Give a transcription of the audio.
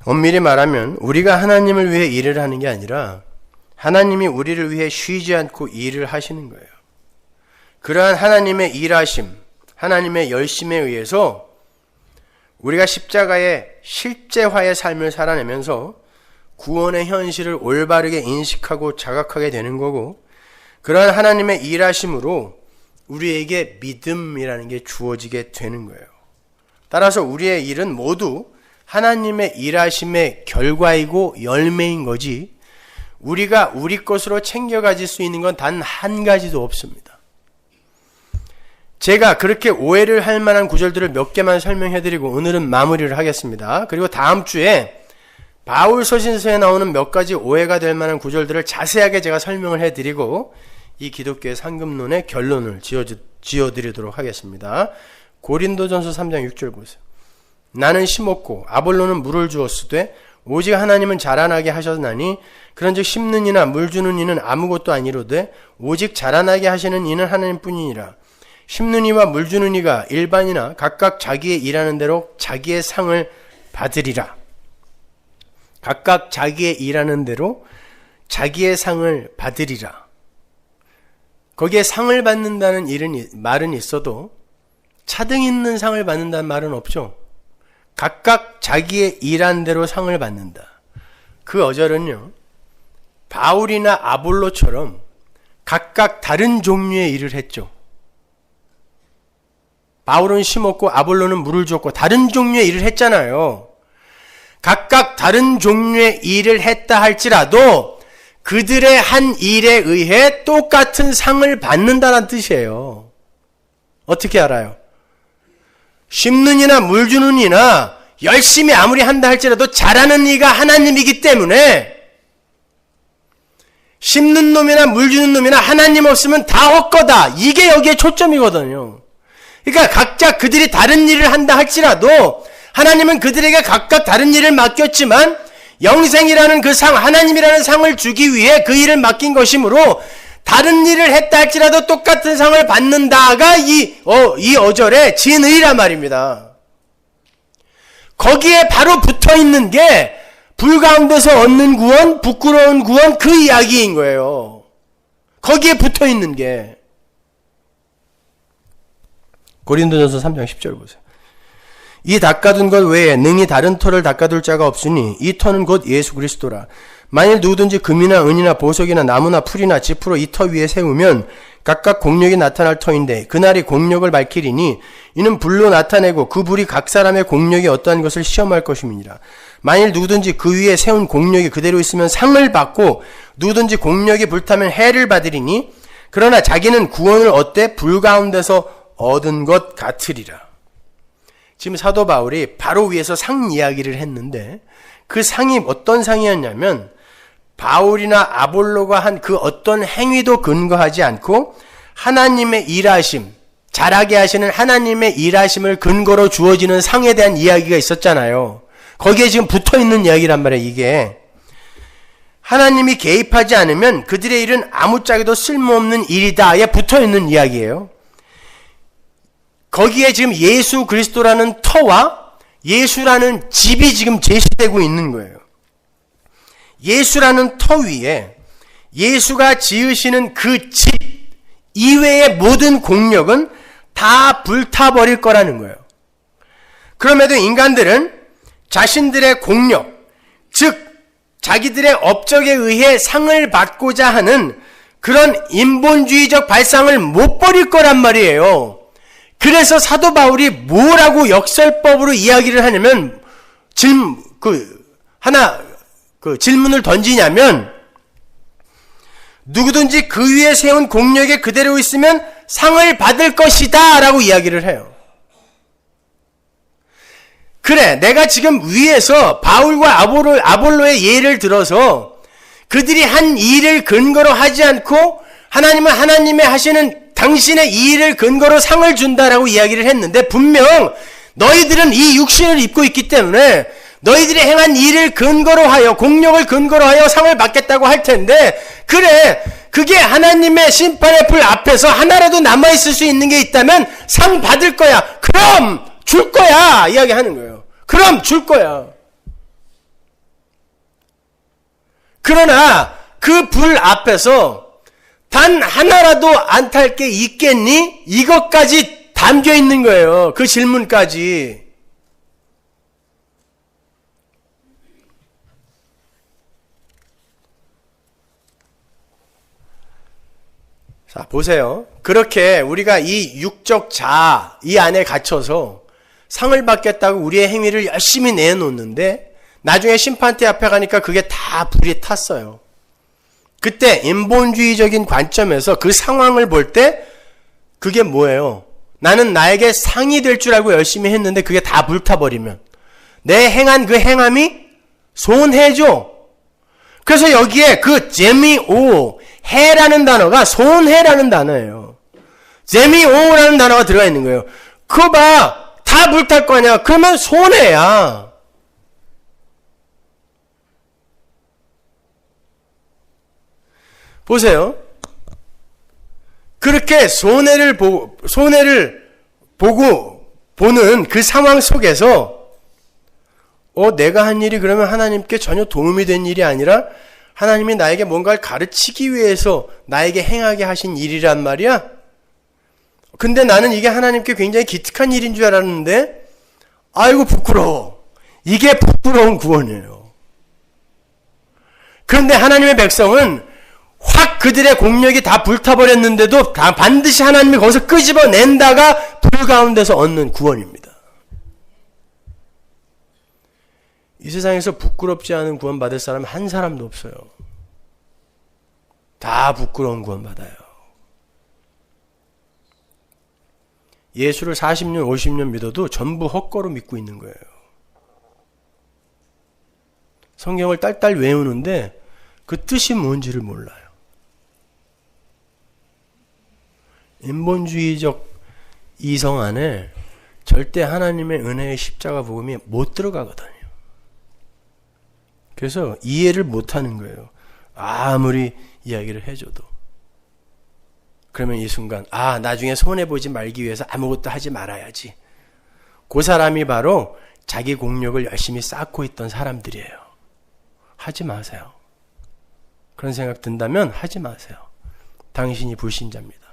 엄밀히 말하면 우리가 하나님을 위해 일을 하는 게 아니라 하나님이 우리를 위해 쉬지 않고 일을 하시는 거예요. 그러한 하나님의 일하심, 하나님의 열심에 의해서 우리가 십자가의 실제화의 삶을 살아내면서 구원의 현실을 올바르게 인식하고 자각하게 되는 거고, 그러한 하나님의 일하심으로 우리에게 믿음이라는 게 주어지게 되는 거예요. 따라서 우리의 일은 모두 하나님의 일하심의 결과이고 열매인 거지, 우리가 우리 것으로 챙겨 가질 수 있는 건 단 한 가지도 없습니다. 제가 그렇게 오해를 할 만한 구절들을 몇 개만 설명해드리고 오늘은 마무리를 하겠습니다. 그리고 다음 주에 바울 서신서에 나오는 몇 가지 오해가 될 만한 구절들을 자세하게 제가 설명을 해드리고 이 기독교의 상급론의 결론을 지어드리도록 하겠습니다. 고린도전서 3장 6절 보세요. 나는 심었고 아볼로는 물을 주었으되 오직 하나님은 자라나게 하셨나니 그런즉 심는 이나 물 주는 이는 아무것도 아니로되 오직 자라나게 하시는 이는 하나님뿐이니라. 심는 이와 물 주는 이가 일반이나 각각 자기의 일하는 대로 자기의 상을 받으리라. 각각 자기의 일하는 대로 자기의 상을 받으리라. 거기에 상을 받는다는 말은 있어도 차등 있는 상을 받는다는 말은 없죠. 각각 자기의 일한 대로 상을 받는다. 그 어절은요, 바울이나 아볼로처럼 각각 다른 종류의 일을 했죠. 바울은 심었고 아볼로는 물을 줬고 다른 종류의 일을 했잖아요. 각각 다른 종류의 일을 했다 할지라도 그들의 한 일에 의해 똑같은 상을 받는다는 뜻이에요. 어떻게 알아요? 심는 이나 물 주는 이나 열심히 아무리 한다 할지라도 잘하는 이가 하나님이기 때문에 심는 놈이나 물 주는 놈이나 하나님 없으면 다 헛거다. 이게 여기에 초점이거든요. 그러니까 각자 그들이 다른 일을 한다 할지라도 하나님은 그들에게 각각 다른 일을 맡겼지만 영생이라는 그 상, 하나님이라는 상을 주기 위해 그 일을 맡긴 것이므로 다른 일을 했다 할지라도 똑같은 상을 받는다가 이 어절의 진의란 말입니다. 거기에 바로 붙어 있는 게 불 가운데서 얻는 구원, 부끄러운 구원, 그 이야기인 거예요. 거기에 붙어 있는 게. 고린도전서 3장 10절 보세요. 이 닦아둔 것 외에 능히 다른 터를 닦아둘 자가 없으니 이 터는 곧 예수 그리스도라. 만일 누구든지 금이나 은이나 보석이나 나무나 풀이나 지프로 이 터 위에 세우면 각각 공력이 나타날 터인데 그날이 공력을 밝히리니 이는 불로 나타내고 그 불이 각 사람의 공력이 어떠한 것을 시험할 것임이니라. 만일 누구든지 그 위에 세운 공력이 그대로 있으면 상을 받고 누구든지 공력이 불타면 해를 받으리니 그러나 자기는 구원을 얻되 불 가운데서 얻은 것 같으리라. 지금 사도 바울이 바로 위에서 상 이야기를 했는데 그 상이 어떤 상이었냐면 바울이나 아볼로가 한 그 어떤 행위도 근거하지 않고 하나님의 일하심, 잘하게 하시는 하나님의 일하심을 근거로 주어지는 상에 대한 이야기가 있었잖아요. 거기에 지금 붙어있는 이야기란 말이에요. 이게 하나님이 개입하지 않으면 그들의 일은 아무짝에도 쓸모없는 일이다에 붙어있는 이야기예요. 거기에 지금 예수 그리스도라는 터와 예수라는 집이 지금 제시되고 있는 거예요. 예수라는 터 위에 예수가 지으시는 그 집 이외의 모든 공력은 다 불타버릴 거라는 거예요. 그럼에도 인간들은 자신들의 공력, 즉 자기들의 업적에 의해 상을 받고자 하는 그런 인본주의적 발상을 못 버릴 거란 말이에요. 그래서 사도 바울이 뭐라고 역설법으로 이야기를 하냐면 질문을 던지냐면 누구든지 그 위에 세운 공력에 그대로 있으면 상을 받을 것이다 라고 이야기를 해요. 그래, 내가 지금 위에서 바울과 아볼로의 예를 들어서 그들이 한 일을 근거로 하지 않고 하나님은 하나님의 하시는 당신의 이 일을 근거로 상을 준다라고 이야기를 했는데 분명 너희들은 이 육신을 입고 있기 때문에 너희들이 행한 일을 근거로 하여 공력을 근거로 하여 상을 받겠다고 할 텐데 그래 그게 하나님의 심판의 불 앞에서 하나라도 남아있을 수 있는 게 있다면 상 받을 거야. 그럼 줄 거야 이야기하는 거예요. 그럼 줄 거야. 그러나 그 불 앞에서 단 하나라도 안 탈 게 있겠니? 이것까지 담겨 있는 거예요. 그 질문까지. 자, 보세요. 그렇게 우리가 이 육적 자아, 이 안에 갇혀서 상을 받겠다고 우리의 행위를 열심히 내놓는데 나중에 심판대 앞에 가니까 그게 다 불이 탔어요. 그때 인본주의적인 관점에서 그 상황을 볼 때 그게 뭐예요? 나는 나에게 상이 될 줄 알고 열심히 했는데 그게 다 불타버리면 내 행한 그 행함이 손해죠. 그래서 여기에 그 재미오, 해라는 단어가 손해라는 단어예요. 재미오라는 단어가 들어가 있는 거예요. 그거 봐. 다 불탈 거 아니야. 그러면 손해야. 보세요. 그렇게 손해를 보고 보는 그 상황 속에서 내가 한 일이 그러면 하나님께 전혀 도움이 된 일이 아니라 하나님이 나에게 뭔가를 가르치기 위해서 나에게 행하게 하신 일이란 말이야? 근데 나는 이게 하나님께 굉장히 기특한 일인 줄 알았는데 아이고 부끄러워. 이게 부끄러운 구원이에요. 그런데 하나님의 백성은 확 그들의 공력이 다 불타버렸는데도 다 반드시 하나님이 거기서 끄집어낸다가 불 가운데서 얻는 구원입니다. 이 세상에서 부끄럽지 않은 구원 받을 사람 한 사람도 없어요. 다 부끄러운 구원 받아요. 예수를 40년, 50년 믿어도 전부 헛거로 믿고 있는 거예요. 성경을 딸딸 외우는데 그 뜻이 뭔지를 몰라요. 인본주의적 이성 안에 절대 하나님의 은혜의 십자가 복음이 못 들어가거든요. 그래서 이해를 못하는 거예요. 아무리 이야기를 해줘도. 그러면 이 순간 나중에 손해보지 말기 위해서 아무것도 하지 말아야지. 그 사람이 바로 자기 공력을 열심히 쌓고 있던 사람들이에요. 하지 마세요. 그런 생각 든다면 하지 마세요. 당신이 불신자입니다.